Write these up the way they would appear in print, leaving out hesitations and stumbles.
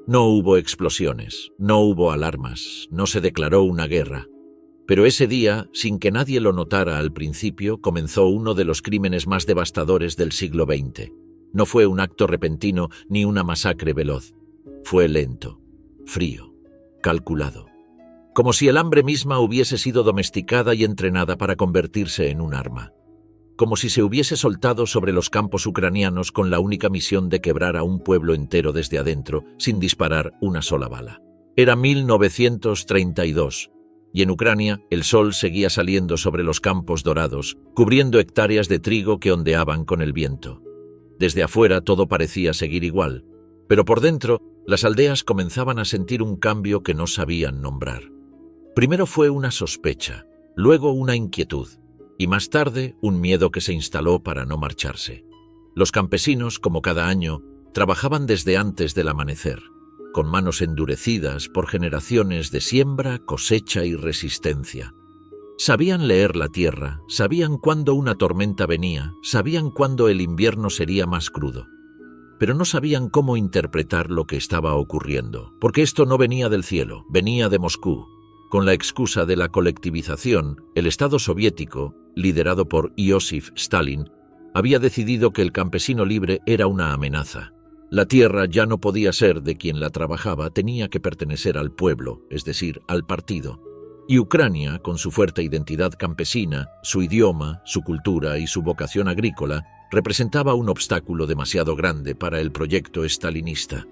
No hubo explosiones, no hubo alarmas, no se declaró una guerra. Pero ese día, sin que nadie lo notara al principio, comenzó uno de los crímenes más devastadores del siglo XX. No fue un acto repentino ni una masacre veloz. Fue lento, frío, calculado. Como si el hambre misma hubiese sido domesticada y entrenada para convertirse en un arma. Como si se hubiese soltado sobre los campos ucranianos con la única misión de quebrar a un pueblo entero desde adentro, sin disparar una sola bala. Era 1932. Y en Ucrania el sol seguía saliendo sobre los campos dorados, cubriendo hectáreas de trigo que ondeaban con el viento. Desde afuera todo parecía seguir igual, pero por dentro las aldeas comenzaban a sentir un cambio que no sabían nombrar. Primero fue una sospecha, luego una inquietud, y más tarde un miedo que se instaló para no marcharse. Los campesinos, como cada año, trabajaban desde antes del amanecer, con manos endurecidas por generaciones de siembra, cosecha y resistencia. Sabían leer la tierra, sabían cuándo una tormenta venía, sabían cuándo el invierno sería más crudo. Pero no sabían cómo interpretar lo que estaba ocurriendo, porque esto no venía del cielo, venía de Moscú. Con la excusa de la colectivización, el Estado soviético, liderado por Iósif Stalin, había decidido que el campesino libre era una amenaza. La tierra ya no podía ser de quien la trabajaba, tenía que pertenecer al pueblo, es decir, al partido. Y Ucrania, con su fuerte identidad campesina, su idioma, su cultura y su vocación agrícola, representaba un obstáculo demasiado grande para el proyecto estalinista.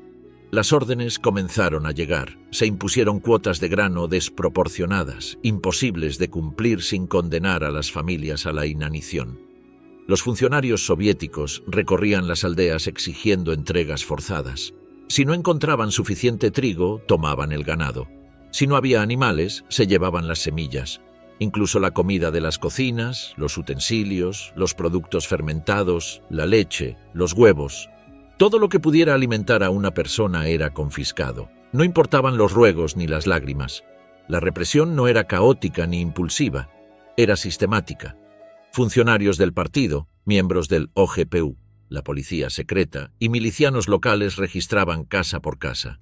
Las órdenes comenzaron a llegar, se impusieron cuotas de grano desproporcionadas, imposibles de cumplir sin condenar a las familias a la inanición. Los funcionarios soviéticos recorrían las aldeas exigiendo entregas forzadas. Si no encontraban suficiente trigo, tomaban el ganado. Si no había animales, se llevaban las semillas. Incluso la comida de las cocinas, los utensilios, los productos fermentados, la leche, los huevos. Todo lo que pudiera alimentar a una persona era confiscado. No importaban los ruegos ni las lágrimas. La represión no era caótica ni impulsiva, era sistemática. Funcionarios del partido, miembros del OGPU, la policía secreta, y milicianos locales registraban casa por casa.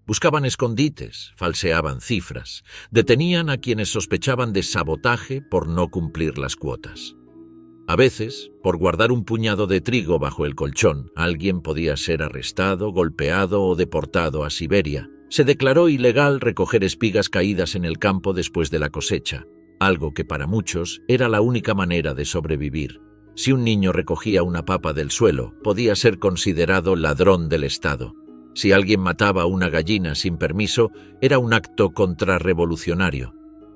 Buscaban escondites, falseaban cifras, detenían a quienes sospechaban de sabotaje por no cumplir las cuotas. A veces, por guardar un puñado de trigo bajo el colchón, alguien podía ser arrestado, golpeado o deportado a Siberia. Se declaró ilegal recoger espigas caídas en el campo después de la cosecha, algo que para muchos era la única manera de sobrevivir. Si un niño recogía una papa del suelo, podía ser considerado ladrón del Estado. Si alguien mataba una gallina sin permiso, era un acto contrarrevolucionario.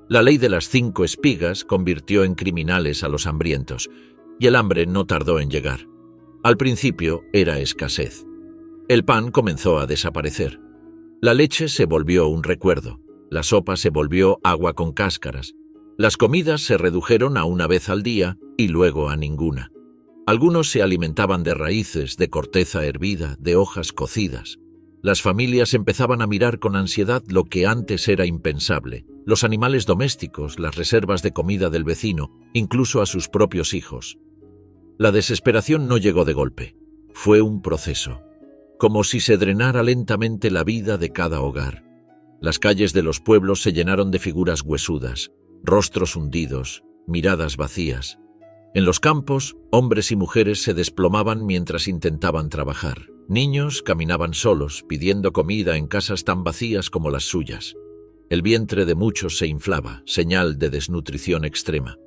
La ley de las 5 espigas convirtió en criminales a los hambrientos, y el hambre no tardó en llegar. Al principio era escasez. El pan comenzó a desaparecer. La leche se volvió un recuerdo. La sopa se volvió agua con cáscaras. Las comidas se redujeron a una vez al día y luego a ninguna. Algunos se alimentaban de raíces, de corteza hervida, de hojas cocidas. Las familias empezaban a mirar con ansiedad lo que antes era impensable, los animales domésticos, las reservas de comida del vecino, incluso a sus propios hijos. La desesperación no llegó de golpe, fue un proceso, como si se drenara lentamente la vida de cada hogar. Las calles de los pueblos se llenaron de figuras huesudas, rostros hundidos, miradas vacías. En los campos, hombres y mujeres se desplomaban mientras intentaban trabajar. Niños caminaban solos, pidiendo comida en casas tan vacías como las suyas. El vientre de muchos se inflaba, señal de desnutrición extrema.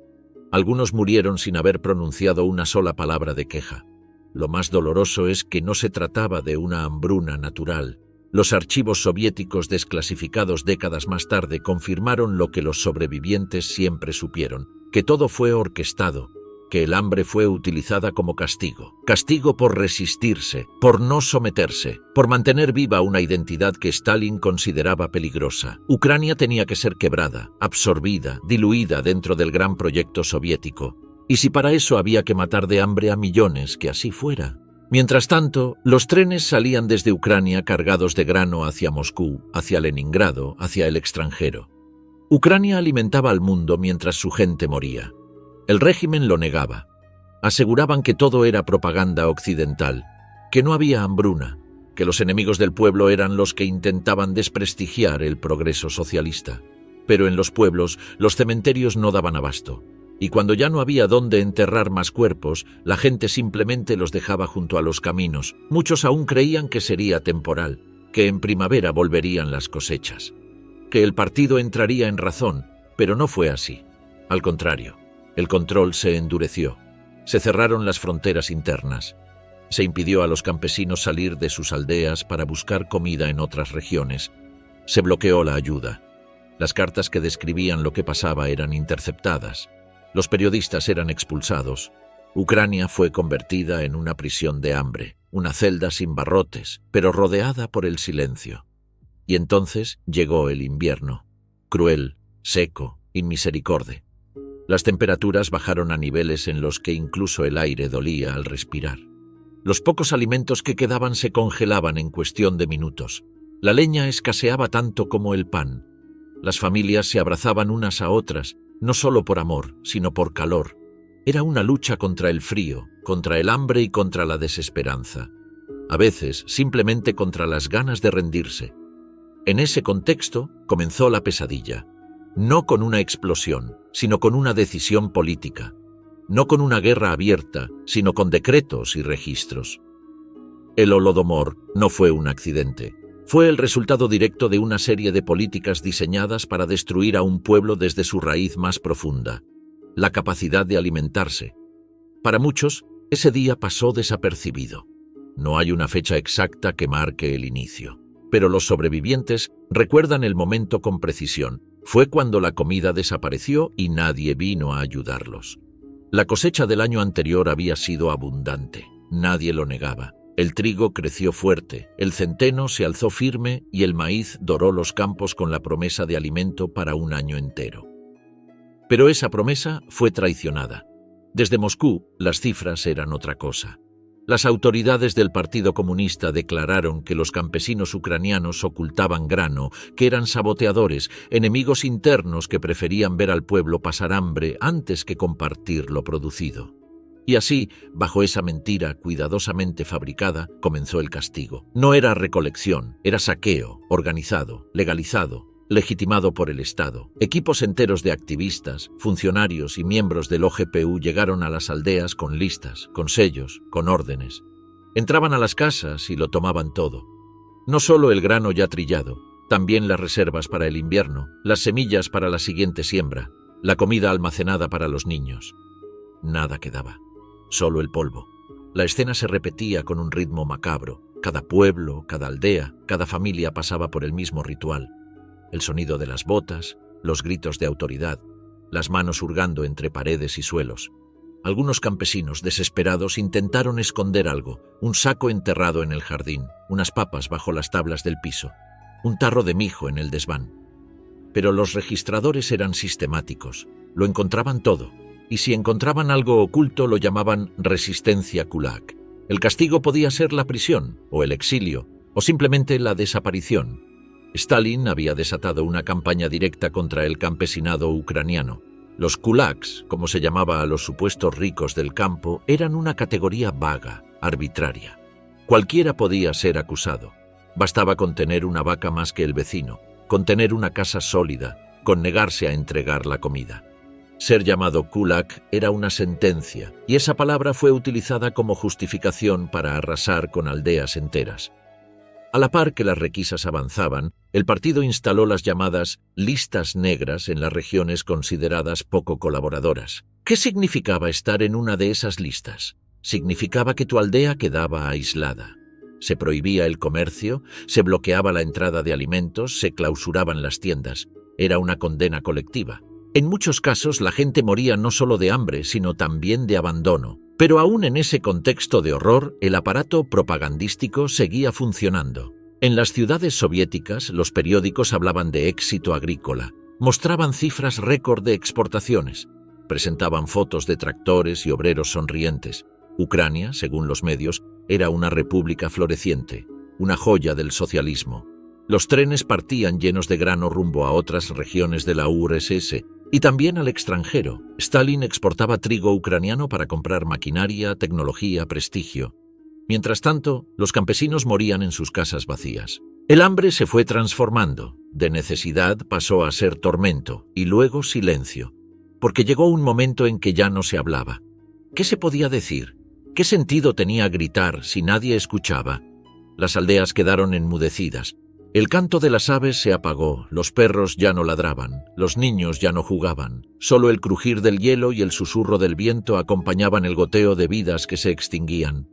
Algunos murieron sin haber pronunciado una sola palabra de queja. Lo más doloroso es que no se trataba de una hambruna natural. Los archivos soviéticos desclasificados décadas más tarde confirmaron lo que los sobrevivientes siempre supieron, que todo fue orquestado, que el hambre fue utilizada como castigo. Castigo por resistirse, por no someterse, por mantener viva una identidad que Stalin consideraba peligrosa. Ucrania tenía que ser quebrada, absorbida, diluida dentro del gran proyecto soviético. Y si para eso había que matar de hambre a millones, que así fuera. Mientras tanto, los trenes salían desde Ucrania cargados de grano hacia Moscú, hacia Leningrado, hacia el extranjero. Ucrania alimentaba al mundo mientras su gente moría. El régimen lo negaba. Aseguraban que todo era propaganda occidental, que no había hambruna, que los enemigos del pueblo eran los que intentaban desprestigiar el progreso socialista. Pero en los pueblos los cementerios no daban abasto, y cuando ya no había dónde enterrar más cuerpos, la gente simplemente los dejaba junto a los caminos. Muchos aún creían que sería temporal, que en primavera volverían las cosechas, que el partido entraría en razón, pero no fue así. Al contrario, el control se endureció, se cerraron las fronteras internas, se impidió a los campesinos salir de sus aldeas para buscar comida en otras regiones, se bloqueó la ayuda. Las cartas que describían lo que pasaba eran interceptadas, los periodistas eran expulsados. Ucrania fue convertida en una prisión de hambre, una celda sin barrotes, pero rodeada por el silencio. Y entonces llegó el invierno, cruel, seco, inmisericorde. Las temperaturas bajaron a niveles en los que incluso el aire dolía al respirar. Los pocos alimentos que quedaban se congelaban en cuestión de minutos. La leña escaseaba tanto como el pan. Las familias se abrazaban unas a otras, no solo por amor, sino por calor. Era una lucha contra el frío, contra el hambre y contra la desesperanza. A veces, simplemente contra las ganas de rendirse. En ese contexto comenzó la pesadilla. No con una explosión, sino con una decisión política. No con una guerra abierta, sino con decretos y registros. El Holodomor no fue un accidente. Fue el resultado directo de una serie de políticas diseñadas para destruir a un pueblo desde su raíz más profunda, la capacidad de alimentarse. Para muchos, ese día pasó desapercibido. No hay una fecha exacta que marque el inicio, pero los sobrevivientes recuerdan el momento con precisión. Fue cuando la comida desapareció y nadie vino a ayudarlos. La cosecha del año anterior había sido abundante, nadie lo negaba. El trigo creció fuerte, el centeno se alzó firme y el maíz doró los campos con la promesa de alimento para un año entero. Pero esa promesa fue traicionada. Desde Moscú, las cifras eran otra cosa. Las autoridades del Partido Comunista declararon que los campesinos ucranianos ocultaban grano, que eran saboteadores, enemigos internos que preferían ver al pueblo pasar hambre antes que compartir lo producido. Y así, bajo esa mentira cuidadosamente fabricada, comenzó el castigo. No era recolección, era saqueo, organizado, legalizado, legitimado por el Estado. Equipos enteros de activistas, funcionarios y miembros del OGPU llegaron a las aldeas con listas, con sellos, con órdenes. Entraban a las casas y lo tomaban todo. No solo el grano ya trillado, también las reservas para el invierno, las semillas para la siguiente siembra, la comida almacenada para los niños. Nada quedaba. Solo el polvo. La escena se repetía con un ritmo macabro. Cada pueblo, cada aldea, cada familia pasaba por el mismo ritual. El sonido de las botas, los gritos de autoridad, las manos hurgando entre paredes y suelos. Algunos campesinos desesperados intentaron esconder algo, un saco enterrado en el jardín, unas papas bajo las tablas del piso, un tarro de mijo en el desván. Pero los registradores eran sistemáticos, lo encontraban todo. Y si encontraban algo oculto lo llamaban resistencia kulak. El castigo podía ser la prisión, o el exilio, o simplemente la desaparición. Stalin había desatado una campaña directa contra el campesinado ucraniano. Los kulaks, como se llamaba a los supuestos ricos del campo, eran una categoría vaga, arbitraria. Cualquiera podía ser acusado. Bastaba con tener una vaca más que el vecino, con tener una casa sólida, con negarse a entregar la comida. Ser llamado kulak era una sentencia, y esa palabra fue utilizada como justificación para arrasar con aldeas enteras. A la par que las requisas avanzaban, el partido instaló las llamadas listas negras en las regiones consideradas poco colaboradoras. ¿Qué significaba estar en una de esas listas? Significaba que tu aldea quedaba aislada. Se prohibía el comercio, se bloqueaba la entrada de alimentos, se clausuraban las tiendas. Era una condena colectiva. En muchos casos la gente moría no solo de hambre, sino también de abandono. Pero aún en ese contexto de horror, el aparato propagandístico seguía funcionando. En las ciudades soviéticas, los periódicos hablaban de éxito agrícola, mostraban cifras récord de exportaciones, presentaban fotos de tractores y obreros sonrientes. Ucrania, según los medios, era una república floreciente, una joya del socialismo. Los trenes partían llenos de grano rumbo a otras regiones de la URSS y también al extranjero. Stalin exportaba trigo ucraniano para comprar maquinaria, tecnología, prestigio. Mientras tanto, los campesinos morían en sus casas vacías. El hambre se fue transformando, de necesidad pasó a ser tormento y luego silencio, porque llegó un momento en que ya no se hablaba. ¿Qué se podía decir? ¿Qué sentido tenía gritar si nadie escuchaba? Las aldeas quedaron enmudecidas. El canto de las aves se apagó, los perros ya no ladraban, los niños ya no jugaban. Solo el crujir del hielo y el susurro del viento acompañaban el goteo de vidas que se extinguían.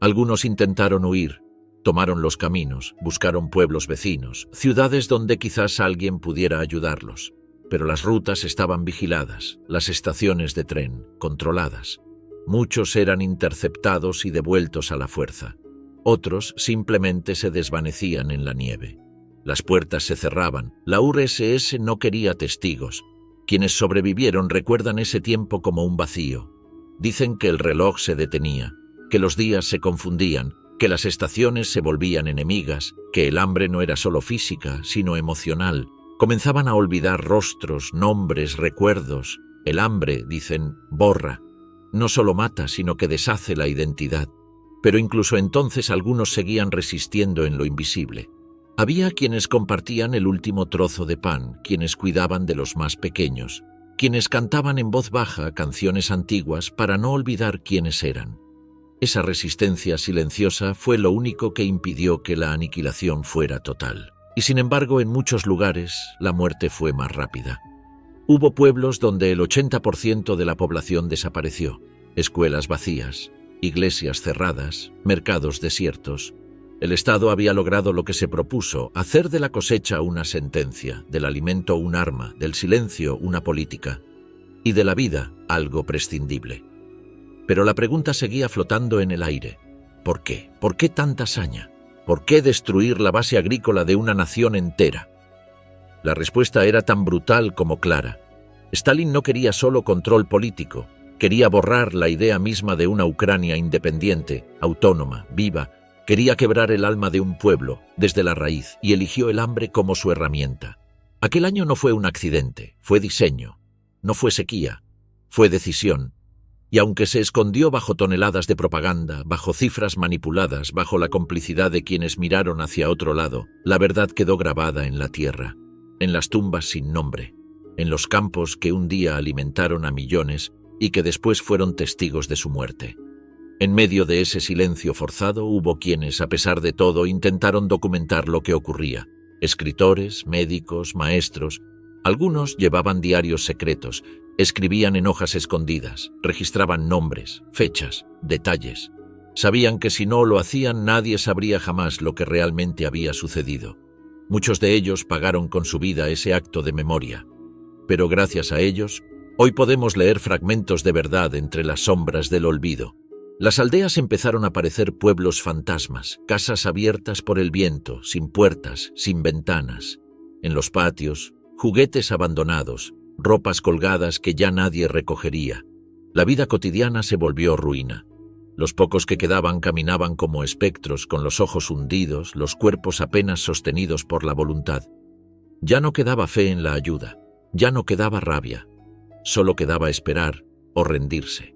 Algunos intentaron huir, tomaron los caminos, buscaron pueblos vecinos, ciudades donde quizás alguien pudiera ayudarlos. Pero las rutas estaban vigiladas, las estaciones de tren, controladas. Muchos eran interceptados y devueltos a la fuerza. Otros simplemente se desvanecían en la nieve. Las puertas se cerraban, la URSS no quería testigos. Quienes sobrevivieron recuerdan ese tiempo como un vacío. Dicen que el reloj se detenía, que los días se confundían, que las estaciones se volvían enemigas, que el hambre no era solo física, sino emocional. Comenzaban a olvidar rostros, nombres, recuerdos. El hambre, dicen, borra. No solo mata, sino que deshace la identidad. Pero incluso entonces algunos seguían resistiendo en lo invisible. Había quienes compartían el último trozo de pan, quienes cuidaban de los más pequeños, quienes cantaban en voz baja canciones antiguas para no olvidar quiénes eran. Esa resistencia silenciosa fue lo único que impidió que la aniquilación fuera total. Y sin embargo, en muchos lugares, la muerte fue más rápida. Hubo pueblos donde el 80% de la población desapareció, escuelas vacías, iglesias cerradas, mercados desiertos. El Estado había logrado lo que se propuso, hacer de la cosecha una sentencia, del alimento un arma, del silencio una política, y de la vida algo prescindible. Pero la pregunta seguía flotando en el aire. ¿Por qué? ¿Por qué tanta saña? ¿Por qué destruir la base agrícola de una nación entera? La respuesta era tan brutal como clara. Stalin no quería solo control político, quería borrar la idea misma de una Ucrania independiente, autónoma, viva. Quería quebrar el alma de un pueblo desde la raíz y eligió el hambre como su herramienta. Aquel año no fue un accidente, fue diseño. No fue sequía, fue decisión. Y aunque se escondió bajo toneladas de propaganda, bajo cifras manipuladas, bajo la complicidad de quienes miraron hacia otro lado, la verdad quedó grabada en la tierra, en las tumbas sin nombre, en los campos que un día alimentaron a millones y que después fueron testigos de su muerte. En medio de ese silencio forzado hubo quienes, a pesar de todo, intentaron documentar lo que ocurría. Escritores, médicos, maestros. Algunos llevaban diarios secretos, escribían en hojas escondidas, registraban nombres, fechas, detalles. Sabían que si no lo hacían nadie sabría jamás lo que realmente había sucedido. Muchos de ellos pagaron con su vida ese acto de memoria. Pero gracias a ellos, hoy podemos leer fragmentos de verdad entre las sombras del olvido. Las aldeas empezaron a parecer pueblos fantasmas, casas abiertas por el viento, sin puertas, sin ventanas. En los patios, juguetes abandonados, ropas colgadas que ya nadie recogería. La vida cotidiana se volvió ruina. Los pocos que quedaban caminaban como espectros, con los ojos hundidos, los cuerpos apenas sostenidos por la voluntad. Ya no quedaba fe en la ayuda, ya no quedaba rabia, solo quedaba esperar o rendirse.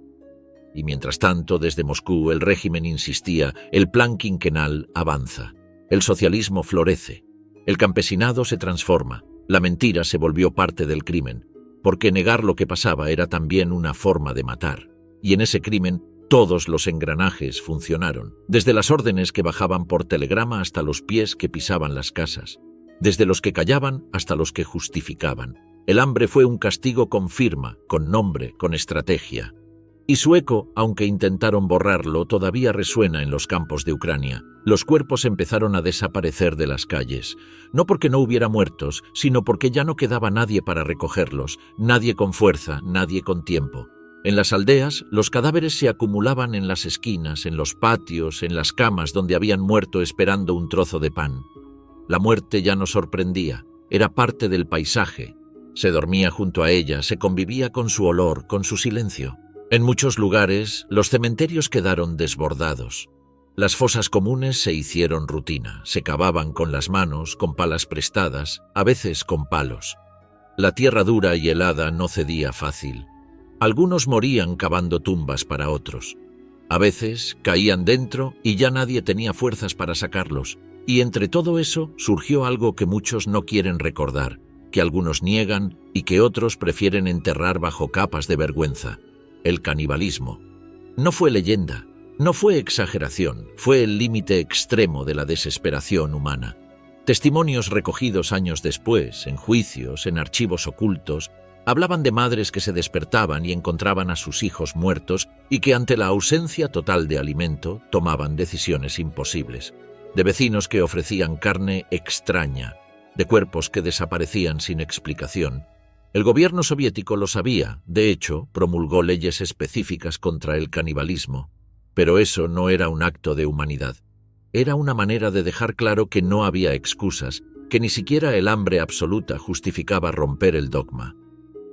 Y mientras tanto, desde Moscú, el régimen insistía, el plan quinquenal avanza, el socialismo florece, el campesinado se transforma, la mentira se volvió parte del crimen, porque negar lo que pasaba era también una forma de matar. Y en ese crimen, todos los engranajes funcionaron, desde las órdenes que bajaban por telegrama hasta los pies que pisaban las casas, desde los que callaban hasta los que justificaban. El hambre fue un castigo con firma, con nombre, con estrategia. Y su eco, aunque intentaron borrarlo, todavía resuena en los campos de Ucrania. Los cuerpos empezaron a desaparecer de las calles, no porque no hubiera muertos, sino porque ya no quedaba nadie para recogerlos, nadie con fuerza, nadie con tiempo. En las aldeas, los cadáveres se acumulaban en las esquinas, en los patios, en las camas donde habían muerto esperando un trozo de pan. La muerte ya no sorprendía, era parte del paisaje. Se dormía junto a ella, se convivía con su olor, con su silencio. En muchos lugares, los cementerios quedaron desbordados. Las fosas comunes se hicieron rutina, se cavaban con las manos, con palas prestadas, a veces con palos. La tierra dura y helada no cedía fácil. Algunos morían cavando tumbas para otros. A veces caían dentro y ya nadie tenía fuerzas para sacarlos. Y entre todo eso surgió algo que muchos no quieren recordar, que algunos niegan y que otros prefieren enterrar bajo capas de vergüenza: el canibalismo. No fue leyenda, no fue exageración, fue el límite extremo de la desesperación humana. Testimonios recogidos años después, en juicios, en archivos ocultos, hablaban de madres que se despertaban y encontraban a sus hijos muertos y que ante la ausencia total de alimento tomaban decisiones imposibles, de vecinos que ofrecían carne extraña, de cuerpos que desaparecían sin explicación. El gobierno soviético lo sabía, de hecho, promulgó leyes específicas contra el canibalismo. Pero eso no era un acto de humanidad. Era una manera de dejar claro que no había excusas, que ni siquiera el hambre absoluta justificaba romper el dogma.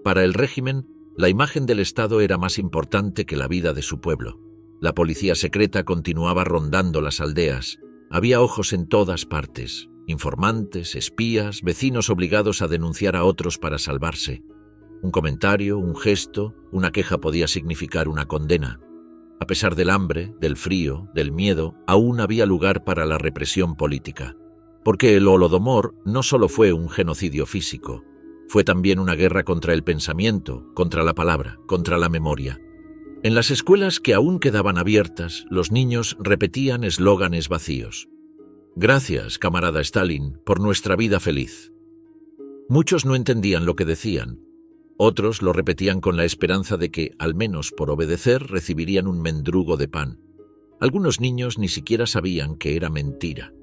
Para el régimen, la imagen del Estado era más importante que la vida de su pueblo. La policía secreta continuaba rondando las aldeas. Había ojos en todas partes: informantes, espías, vecinos obligados a denunciar a otros para salvarse. Un comentario, un gesto, una queja podía significar una condena. A pesar del hambre, del frío, del miedo, aún había lugar para la represión política. Porque el Holodomor no solo fue un genocidio físico, fue también una guerra contra el pensamiento, contra la palabra, contra la memoria. En las escuelas que aún quedaban abiertas, los niños repetían eslóganes vacíos. «Gracias, camarada Stalin, por nuestra vida feliz». Muchos no entendían lo que decían. Otros lo repetían con la esperanza de que, al menos por obedecer, recibirían un mendrugo de pan. Algunos niños ni siquiera sabían que era mentira.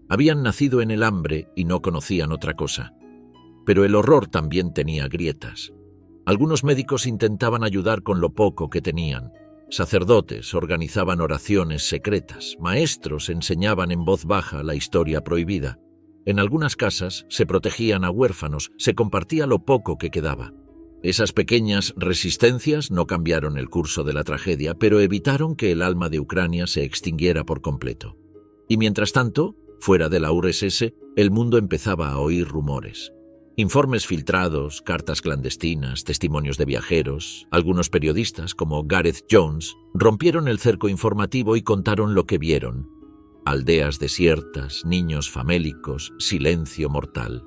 Habían nacido en el hambre y no conocían otra cosa. Pero el horror también tenía grietas. Algunos médicos intentaban ayudar con lo poco que tenían. Sacerdotes organizaban oraciones secretas. Maestros enseñaban en voz baja la historia prohibida. En algunas casas se protegían a huérfanos, se compartía lo poco que quedaba. Esas pequeñas resistencias no cambiaron el curso de la tragedia, pero evitaron que el alma de Ucrania se extinguiera por completo. Y mientras tanto, fuera de la URSS, el mundo empezaba a oír rumores. Informes filtrados, cartas clandestinas, testimonios de viajeros. Algunos periodistas, como Gareth Jones, rompieron el cerco informativo y contaron lo que vieron: aldeas desiertas, niños famélicos, silencio mortal.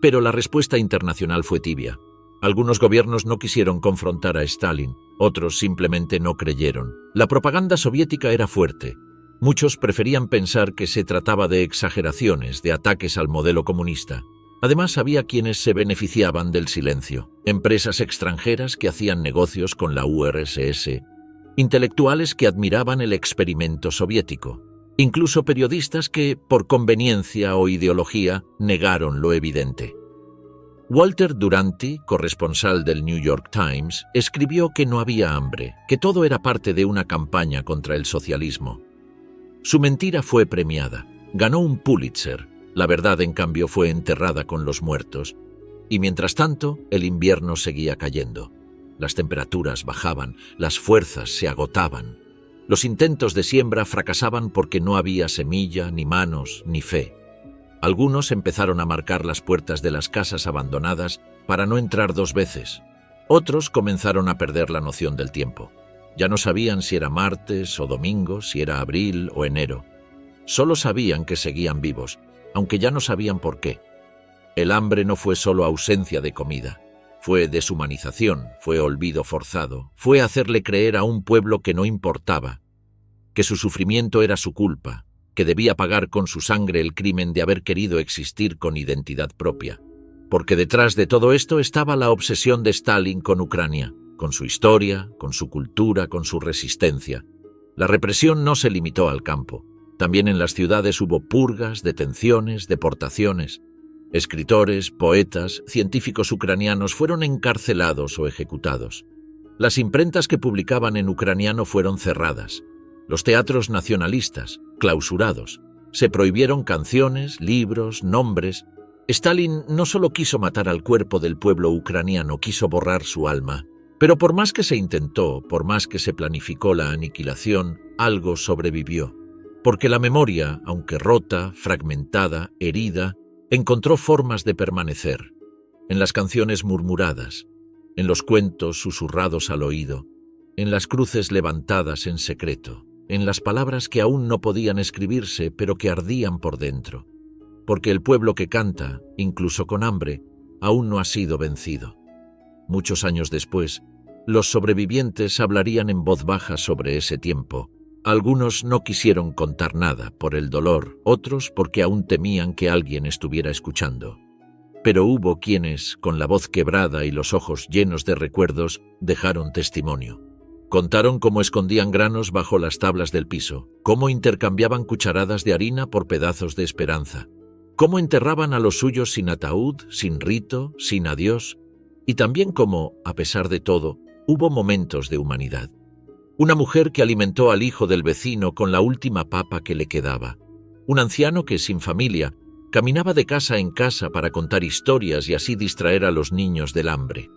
Pero la respuesta internacional fue tibia. Algunos gobiernos no quisieron confrontar a Stalin, otros simplemente no creyeron. La propaganda soviética era fuerte. Muchos preferían pensar que se trataba de exageraciones, de ataques al modelo comunista. Además, había quienes se beneficiaban del silencio: empresas extranjeras que hacían negocios con la URSS, intelectuales que admiraban el experimento soviético, incluso periodistas que, por conveniencia o ideología, negaron lo evidente. Walter Duranty, corresponsal del New York Times, escribió que no había hambre, que todo era parte de una campaña contra el socialismo. Su mentira fue premiada, ganó un Pulitzer. La verdad, en cambio, fue enterrada con los muertos. Y mientras tanto, el invierno seguía cayendo. Las temperaturas bajaban, las fuerzas se agotaban. Los intentos de siembra fracasaban porque no había semilla, ni manos, ni fe. Algunos empezaron a marcar las puertas de las casas abandonadas para no entrar dos veces. Otros comenzaron a perder la noción del tiempo. Ya no sabían si era martes o domingo, si era abril o enero. Solo sabían que seguían vivos, aunque ya no sabían por qué. El hambre no fue solo ausencia de comida, fue deshumanización, fue olvido forzado, fue hacerle creer a un pueblo que no importaba, que su sufrimiento era su culpa, que debía pagar con su sangre el crimen de haber querido existir con identidad propia. Porque detrás de todo esto estaba la obsesión de Stalin con Ucrania, con su historia, con su cultura, con su resistencia. La represión no se limitó al campo. También en las ciudades hubo purgas, detenciones, deportaciones. Escritores, poetas, científicos ucranianos fueron encarcelados o ejecutados. Las imprentas que publicaban en ucraniano fueron cerradas. Los teatros nacionalistas, clausurados. Se prohibieron canciones, libros, nombres. Stalin no solo quiso matar al cuerpo del pueblo ucraniano, quiso borrar su alma. Pero por más que se intentó, por más que se planificó la aniquilación, algo sobrevivió. Porque la memoria, aunque rota, fragmentada, herida, encontró formas de permanecer. En las canciones murmuradas, en los cuentos susurrados al oído, en las cruces levantadas en secreto, en las palabras que aún no podían escribirse pero que ardían por dentro, porque el pueblo que canta, incluso con hambre, aún no ha sido vencido. Muchos años después, los sobrevivientes hablarían en voz baja sobre ese tiempo. Algunos no quisieron contar nada por el dolor, otros porque aún temían que alguien estuviera escuchando. Pero hubo quienes, con la voz quebrada y los ojos llenos de recuerdos, dejaron testimonio. Contaron cómo escondían granos bajo las tablas del piso, cómo intercambiaban cucharadas de harina por pedazos de esperanza, cómo enterraban a los suyos sin ataúd, sin rito, sin adiós, y también cómo, a pesar de todo, hubo momentos de humanidad. Una mujer que alimentó al hijo del vecino con la última papa que le quedaba. Un anciano que, sin familia, caminaba de casa en casa para contar historias y así distraer a los niños del hambre.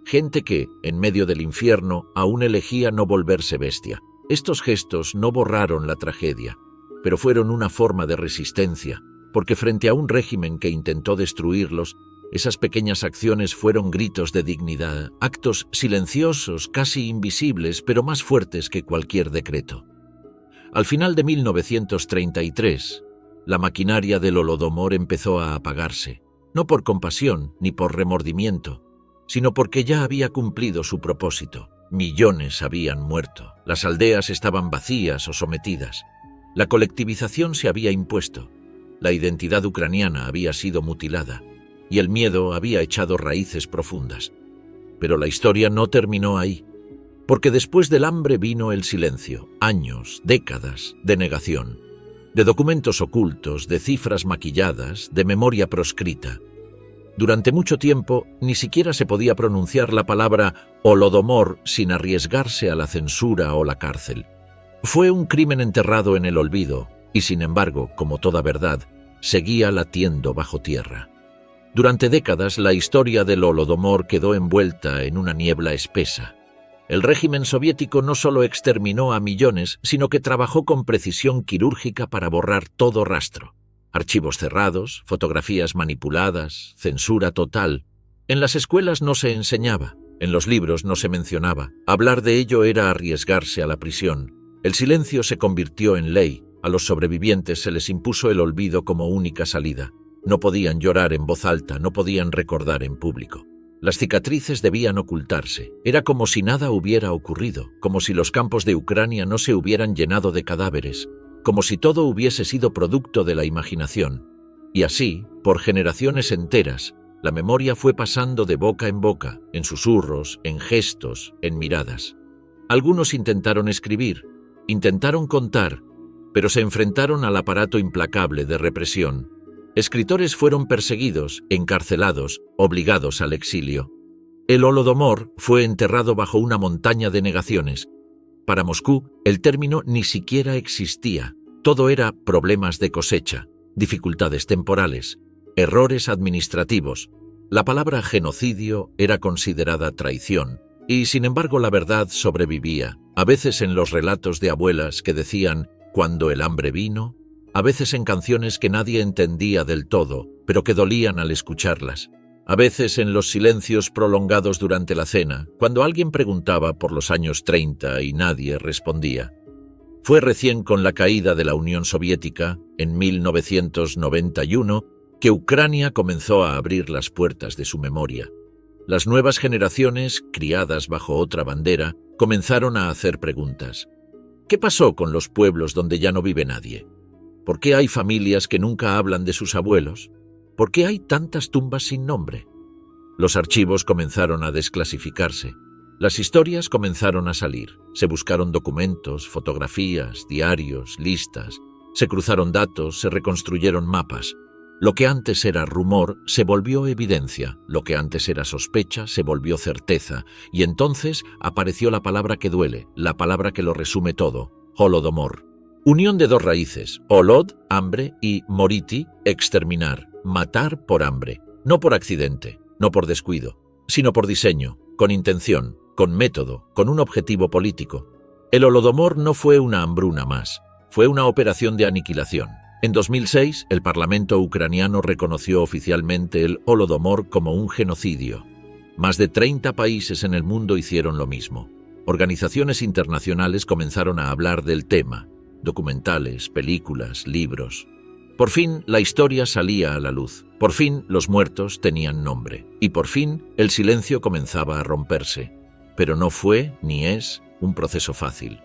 Gente que, en medio del infierno, aún elegía no volverse bestia. Estos gestos no borraron la tragedia, pero fueron una forma de resistencia, porque frente a un régimen que intentó destruirlos, esas pequeñas acciones fueron gritos de dignidad, actos silenciosos, casi invisibles, pero más fuertes que cualquier decreto. Al final de 1933, la maquinaria del Holodomor empezó a apagarse, no por compasión ni por remordimiento, sino porque ya había cumplido su propósito. Millones habían muerto, las aldeas estaban vacías o sometidas, la colectivización se había impuesto, la identidad ucraniana había sido mutilada, y el miedo había echado raíces profundas. Pero la historia no terminó ahí, porque después del hambre vino el silencio, años, décadas de negación, de documentos ocultos, de cifras maquilladas, de memoria proscrita. Durante mucho tiempo ni siquiera se podía pronunciar la palabra Holodomor sin arriesgarse a la censura o la cárcel. Fue un crimen enterrado en el olvido y, sin embargo, como toda verdad, seguía latiendo bajo tierra. Durante décadas la historia del Holodomor quedó envuelta en una niebla espesa. El régimen soviético no solo exterminó a millones, sino que trabajó con precisión quirúrgica para borrar todo rastro. Archivos cerrados, fotografías manipuladas, censura total. En las escuelas no se enseñaba, en los libros no se mencionaba. Hablar de ello era arriesgarse a la prisión. El silencio se convirtió en ley. A los sobrevivientes se les impuso el olvido como única salida. No podían llorar en voz alta, no podían recordar en público. Las cicatrices debían ocultarse. Era como si nada hubiera ocurrido, como si los campos de Ucrania no se hubieran llenado de cadáveres, como si todo hubiese sido producto de la imaginación. Y así, por generaciones enteras, la memoria fue pasando de boca en boca, en susurros, en gestos, en miradas. Algunos intentaron escribir, intentaron contar, pero se enfrentaron al aparato implacable de represión. Escritores fueron perseguidos, encarcelados, obligados al exilio. El Holodomor fue enterrado bajo una montaña de negaciones. Para Moscú, el término ni siquiera existía. Todo era problemas de cosecha, dificultades temporales, errores administrativos. La palabra genocidio era considerada traición, y sin embargo la verdad sobrevivía, a veces en los relatos de abuelas que decían «cuando el hambre vino», a veces en canciones que nadie entendía del todo, pero que dolían al escucharlas. A veces en los silencios prolongados durante la cena, cuando alguien preguntaba por los años 30 y nadie respondía. Fue recién con la caída de la Unión Soviética, en 1991, que Ucrania comenzó a abrir las puertas de su memoria. Las nuevas generaciones, criadas bajo otra bandera, comenzaron a hacer preguntas. ¿Qué pasó con los pueblos donde ya no vive nadie? ¿Por qué hay familias que nunca hablan de sus abuelos? ¿Por qué hay tantas tumbas sin nombre? Los archivos comenzaron a desclasificarse. Las historias comenzaron a salir. Se buscaron documentos, fotografías, diarios, listas. Se cruzaron datos, se reconstruyeron mapas. Lo que antes era rumor se volvió evidencia. Lo que antes era sospecha se volvió certeza. Y entonces apareció la palabra que duele, la palabra que lo resume todo: Holodomor. Unión de dos raíces, holod, hambre, y moriti, exterminar, matar por hambre. No por accidente, no por descuido, sino por diseño, con intención, con método, con un objetivo político. El Holodomor no fue una hambruna más, fue una operación de aniquilación. En 2006, el Parlamento ucraniano reconoció oficialmente el Holodomor como un genocidio. Más de 30 países en el mundo hicieron lo mismo. Organizaciones internacionales comenzaron a hablar del tema, documentales, películas, libros. Por fin la historia salía a la luz, por fin los muertos tenían nombre, y por fin el silencio comenzaba a romperse. Pero no fue, ni es, un proceso fácil.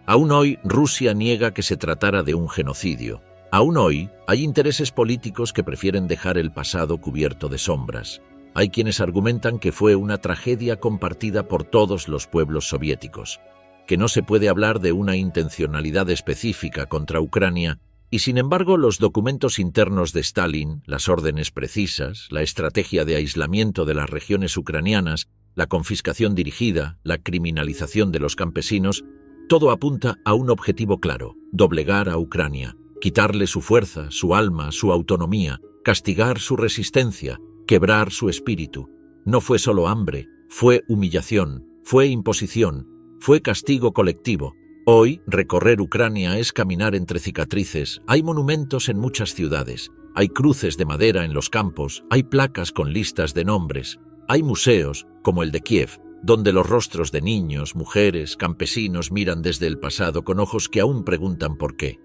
Aún hoy Rusia niega que se tratara de un genocidio. Aún hoy hay intereses políticos que prefieren dejar el pasado cubierto de sombras. Hay quienes argumentan que fue una tragedia compartida por todos los pueblos soviéticos, que no se puede hablar de una intencionalidad específica contra Ucrania, y sin embargo los documentos internos de Stalin, las órdenes precisas, la estrategia de aislamiento de las regiones ucranianas, la confiscación dirigida, la criminalización de los campesinos, todo apunta a un objetivo claro: doblegar a Ucrania, quitarle su fuerza, su alma, su autonomía, castigar su resistencia, quebrar su espíritu. No fue solo hambre, fue humillación, fue imposición, fue castigo colectivo. Hoy, recorrer Ucrania es caminar entre cicatrices. Hay monumentos en muchas ciudades, hay cruces de madera en los campos, hay placas con listas de nombres, hay museos, como el de Kiev, donde los rostros de niños, mujeres, campesinos miran desde el pasado con ojos que aún preguntan por qué.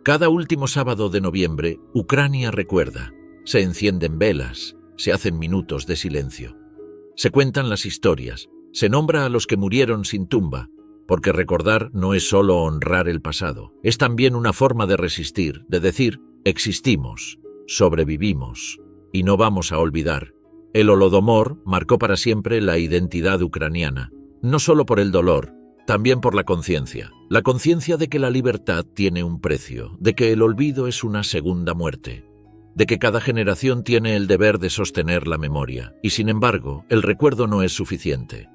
Cada último sábado de noviembre, Ucrania recuerda. Se encienden velas, se hacen minutos de silencio. Se cuentan las historias, se nombra a los que murieron sin tumba, porque recordar no es solo honrar el pasado, es también una forma de resistir, de decir: existimos, sobrevivimos, y no vamos a olvidar. El Holodomor marcó para siempre la identidad ucraniana, no solo por el dolor, también por la conciencia de que la libertad tiene un precio, de que el olvido es una segunda muerte, de que cada generación tiene el deber de sostener la memoria, y sin embargo, el recuerdo no es suficiente.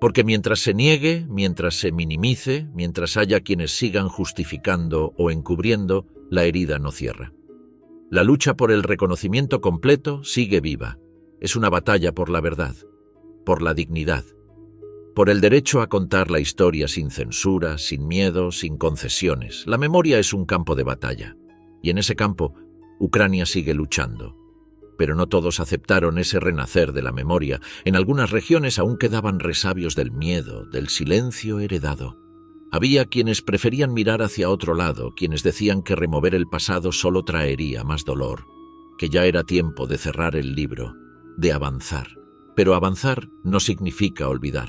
Porque mientras se niegue, mientras se minimice, mientras haya quienes sigan justificando o encubriendo, la herida no cierra. La lucha por el reconocimiento completo sigue viva. Es una batalla por la verdad, por la dignidad, por el derecho a contar la historia sin censura, sin miedo, sin concesiones. La memoria es un campo de batalla, y en ese campo, Ucrania sigue luchando. Pero no todos aceptaron ese renacer de la memoria. En algunas regiones aún quedaban resabios del miedo, del silencio heredado. Había quienes preferían mirar hacia otro lado, quienes decían que remover el pasado solo traería más dolor, que ya era tiempo de cerrar el libro, de avanzar. Pero avanzar no significa olvidar,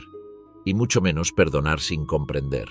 y mucho menos perdonar sin comprender.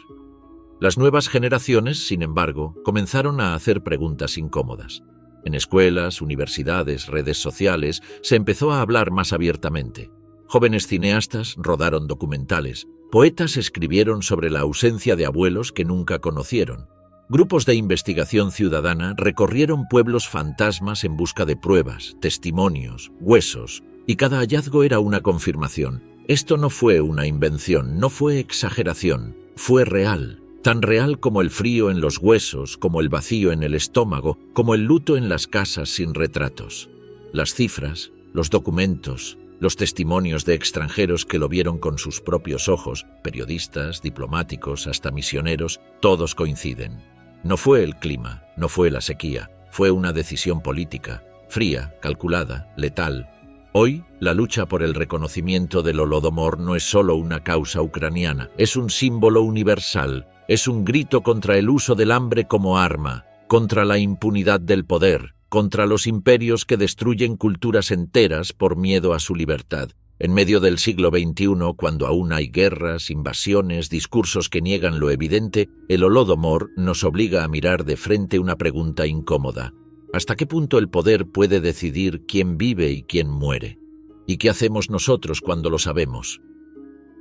Las nuevas generaciones, sin embargo, comenzaron a hacer preguntas incómodas. En escuelas, universidades, redes sociales, se empezó a hablar más abiertamente. Jóvenes cineastas rodaron documentales. Poetas escribieron sobre la ausencia de abuelos que nunca conocieron. Grupos de investigación ciudadana recorrieron pueblos fantasmas en busca de pruebas, testimonios, huesos, y cada hallazgo era una confirmación. Esto no fue una invención, no fue exageración, fue real. Tan real como el frío en los huesos, como el vacío en el estómago, como el luto en las casas sin retratos. Las cifras, los documentos, los testimonios de extranjeros que lo vieron con sus propios ojos, periodistas, diplomáticos, hasta misioneros, todos coinciden. No fue el clima, no fue la sequía, fue una decisión política, fría, calculada, letal. Hoy, la lucha por el reconocimiento del Holodomor no es solo una causa ucraniana, es un símbolo universal. Es un grito contra el uso del hambre como arma, contra la impunidad del poder, contra los imperios que destruyen culturas enteras por miedo a su libertad. En medio del siglo XXI, cuando aún hay guerras, invasiones, discursos que niegan lo evidente, el Holodomor nos obliga a mirar de frente una pregunta incómoda. ¿Hasta qué punto el poder puede decidir quién vive y quién muere? ¿Y qué hacemos nosotros cuando lo sabemos?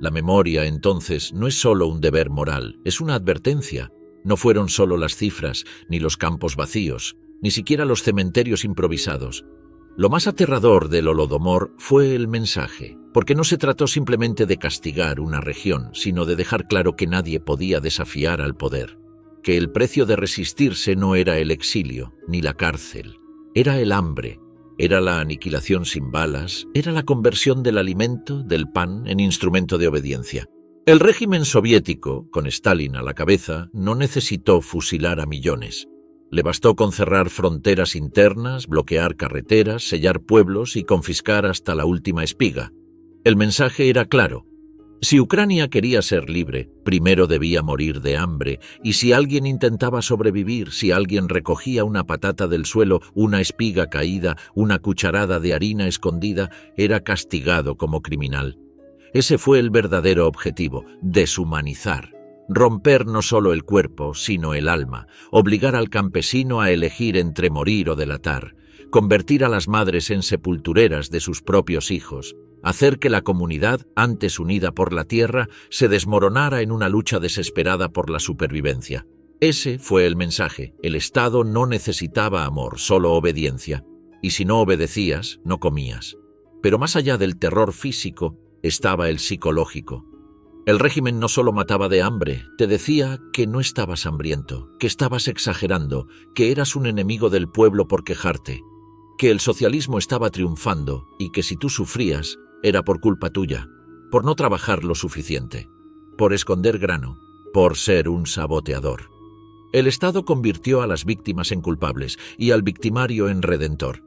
La memoria, entonces, no es solo un deber moral, es una advertencia. No fueron solo las cifras, ni los campos vacíos, ni siquiera los cementerios improvisados. Lo más aterrador del Holodomor fue el mensaje, porque no se trató simplemente de castigar una región, sino de dejar claro que nadie podía desafiar al poder, que el precio de resistirse no era el exilio, ni la cárcel, era el hambre. Era la aniquilación sin balas, era la conversión del alimento, del pan, en instrumento de obediencia. El régimen soviético, con Stalin a la cabeza, no necesitó fusilar a millones. Le bastó con cerrar fronteras internas, bloquear carreteras, sellar pueblos y confiscar hasta la última espiga. El mensaje era claro: Si Ucrania quería ser libre, primero debía morir de hambre, y si alguien intentaba sobrevivir, si alguien recogía una patata del suelo, una espiga caída, una cucharada de harina escondida, era castigado como criminal. Ese fue el verdadero objetivo: deshumanizar. Romper no solo el cuerpo, sino el alma, obligar al campesino a elegir entre morir o delatar, convertir a las madres en sepultureras de sus propios hijos, hacer que la comunidad, antes unida por la tierra, se desmoronara en una lucha desesperada por la supervivencia. Ese fue el mensaje. El Estado no necesitaba amor, solo obediencia. Y si no obedecías, no comías. Pero más allá del terror físico, estaba el psicológico. El régimen no solo mataba de hambre, te decía que no estabas hambriento, que estabas exagerando, que eras un enemigo del pueblo por quejarte, que el socialismo estaba triunfando y que si tú sufrías, era por culpa tuya, por no trabajar lo suficiente, por esconder grano, por ser un saboteador. El Estado convirtió a las víctimas en culpables y al victimario en redentor.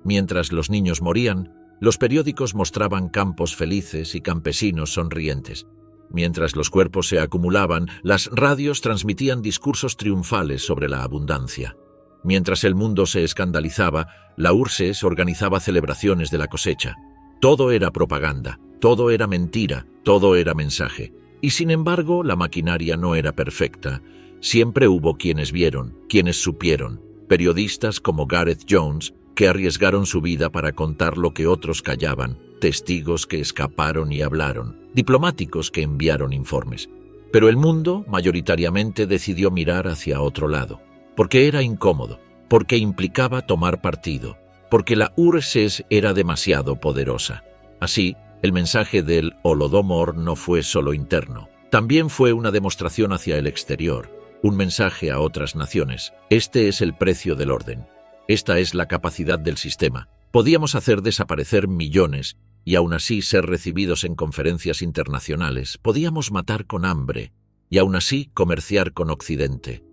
Mientras los niños morían, los periódicos mostraban campos felices y campesinos sonrientes. Mientras los cuerpos se acumulaban, las radios transmitían discursos triunfales sobre la abundancia. Mientras el mundo se escandalizaba, la URSS organizaba celebraciones de la cosecha. Todo era propaganda, todo era mentira, todo era mensaje. Y sin embargo, la maquinaria no era perfecta. Siempre hubo quienes vieron, quienes supieron, periodistas como Gareth Jones, que arriesgaron su vida para contar lo que otros callaban, testigos que escaparon y hablaron, diplomáticos que enviaron informes. Pero el mundo, mayoritariamente, decidió mirar hacia otro lado, porque era incómodo, porque implicaba tomar partido, porque la URSS era demasiado poderosa. Así, el mensaje del Holodomor no fue solo interno, también fue una demostración hacia el exterior, un mensaje a otras naciones. Este es el precio del orden. Esta es la capacidad del sistema. Podíamos hacer desaparecer millones y aún así ser recibidos en conferencias internacionales. Podíamos matar con hambre y aún así comerciar con Occidente.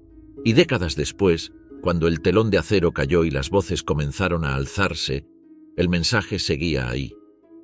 Y décadas después, cuando el telón de acero cayó y las voces comenzaron a alzarse, el mensaje seguía ahí,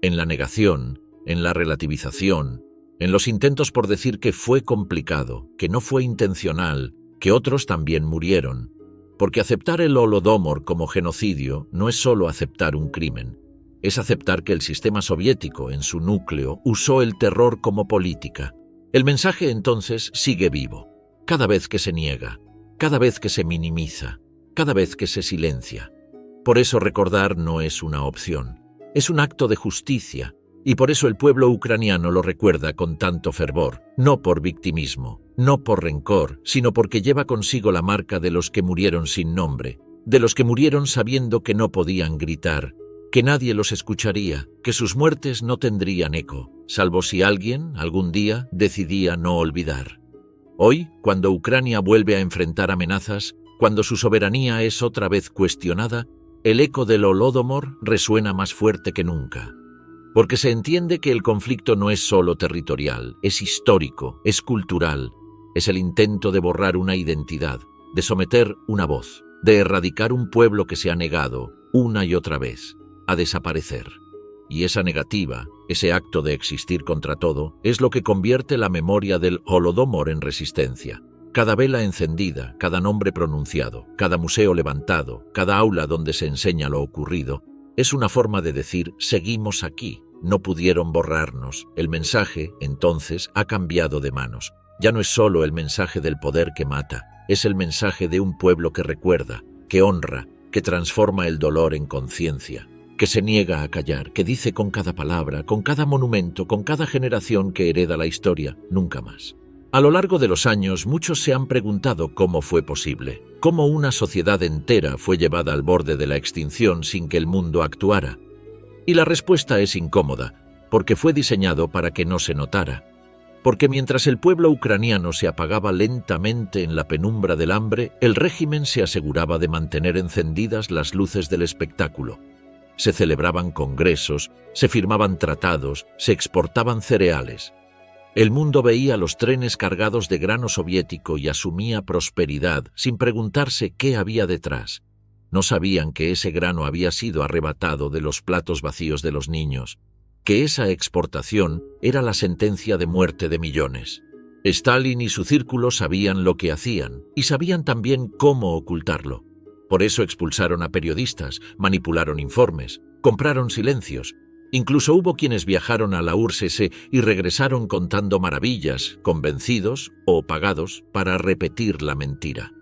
en la negación, en la relativización, en los intentos por decir que fue complicado, que no fue intencional, que otros también murieron. Porque aceptar el Holodomor como genocidio no es solo aceptar un crimen, es aceptar que el sistema soviético, en su núcleo, usó el terror como política. El mensaje entonces sigue vivo, cada vez que se niega, cada vez que se minimiza, cada vez que se silencia. Por eso recordar no es una opción, es un acto de justicia, y por eso el pueblo ucraniano lo recuerda con tanto fervor, no por victimismo, no por rencor, sino porque lleva consigo la marca de los que murieron sin nombre, de los que murieron sabiendo que no podían gritar, que nadie los escucharía, que sus muertes no tendrían eco, salvo si alguien, algún día, decidía no olvidar. Hoy, cuando Ucrania vuelve a enfrentar amenazas, cuando su soberanía es otra vez cuestionada, el eco del Holodomor resuena más fuerte que nunca. Porque se entiende que el conflicto no es solo territorial, es histórico, es cultural, es el intento de borrar una identidad, de someter una voz, de erradicar un pueblo que se ha negado, una y otra vez, a desaparecer. Y esa negativa, ese acto de existir contra todo, es lo que convierte la memoria del Holodomor en resistencia. Cada vela encendida, cada nombre pronunciado, cada museo levantado, cada aula donde se enseña lo ocurrido, es una forma de decir, seguimos aquí, no pudieron borrarnos. El mensaje, entonces, ha cambiado de manos. Ya no es solo el mensaje del poder que mata, es el mensaje de un pueblo que recuerda, que honra, que transforma el dolor en conciencia, que se niega a callar, que dice con cada palabra, con cada monumento, con cada generación que hereda la historia, nunca más. A lo largo de los años, muchos se han preguntado cómo fue posible, cómo una sociedad entera fue llevada al borde de la extinción sin que el mundo actuara. Y la respuesta es incómoda, porque fue diseñado para que no se notara. Porque mientras el pueblo ucraniano se apagaba lentamente en la penumbra del hambre, el régimen se aseguraba de mantener encendidas las luces del espectáculo. Se celebraban congresos, se firmaban tratados, se exportaban cereales. El mundo veía los trenes cargados de grano soviético y asumía prosperidad sin preguntarse qué había detrás. No sabían que ese grano había sido arrebatado de los platos vacíos de los niños, que esa exportación era la sentencia de muerte de millones. Stalin y su círculo sabían lo que hacían y sabían también cómo ocultarlo. Por eso expulsaron a periodistas, manipularon informes, compraron silencios. Incluso hubo quienes viajaron a la URSS y regresaron contando maravillas, convencidos o pagados para repetir la mentira.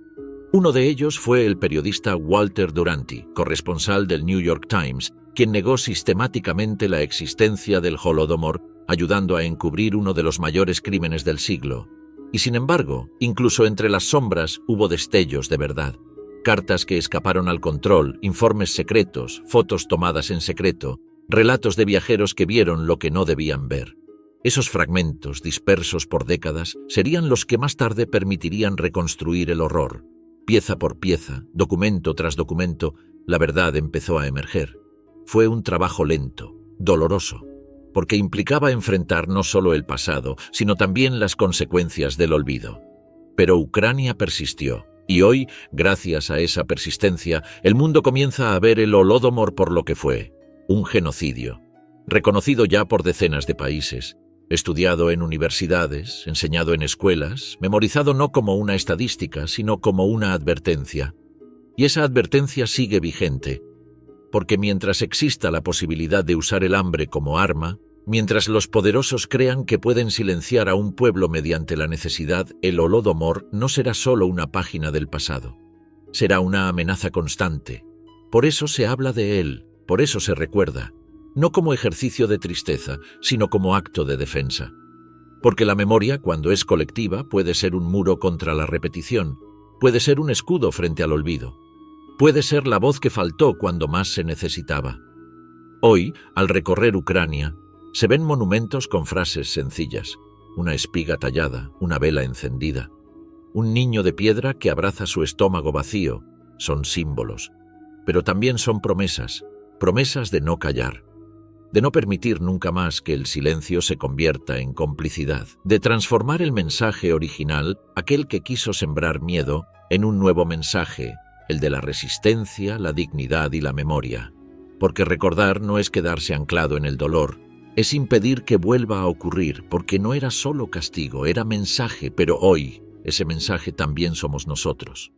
Uno de ellos fue el periodista Walter Duranty, corresponsal del New York Times, quien negó sistemáticamente la existencia del Holodomor, ayudando a encubrir uno de los mayores crímenes del siglo. Y sin embargo, incluso entre las sombras hubo destellos de verdad. Cartas que escaparon al control, informes secretos, fotos tomadas en secreto, relatos de viajeros que vieron lo que no debían ver. Esos fragmentos, dispersos por décadas, serían los que más tarde permitirían reconstruir el horror. Pieza por pieza, documento tras documento, la verdad empezó a emerger. Fue un trabajo lento, doloroso, porque implicaba enfrentar no solo el pasado, sino también las consecuencias del olvido. Pero Ucrania persistió, y hoy, gracias a esa persistencia, el mundo comienza a ver el Holodomor por lo que fue, un genocidio, reconocido ya por decenas de países, estudiado en universidades, enseñado en escuelas, memorizado no como una estadística, sino como una advertencia. Y esa advertencia sigue vigente, porque mientras exista la posibilidad de usar el hambre como arma, mientras los poderosos crean que pueden silenciar a un pueblo mediante la necesidad, el Holodomor no será solo una página del pasado. Será una amenaza constante. Por eso se habla de él, por eso se recuerda, no como ejercicio de tristeza, sino como acto de defensa. Porque la memoria, cuando es colectiva, puede ser un muro contra la repetición, puede ser un escudo frente al olvido, puede ser la voz que faltó cuando más se necesitaba. Hoy, al recorrer Ucrania, se ven monumentos con frases sencillas, una espiga tallada, una vela encendida, un niño de piedra que abraza su estómago vacío. Son símbolos, pero también son promesas, promesas de no callar, de no permitir nunca más que el silencio se convierta en complicidad, de transformar el mensaje original, aquel que quiso sembrar miedo, en un nuevo mensaje, el de la resistencia, la dignidad y la memoria. Porque recordar no es quedarse anclado en el dolor, es impedir que vuelva a ocurrir, porque no era solo castigo, era mensaje, pero hoy ese mensaje también somos nosotros.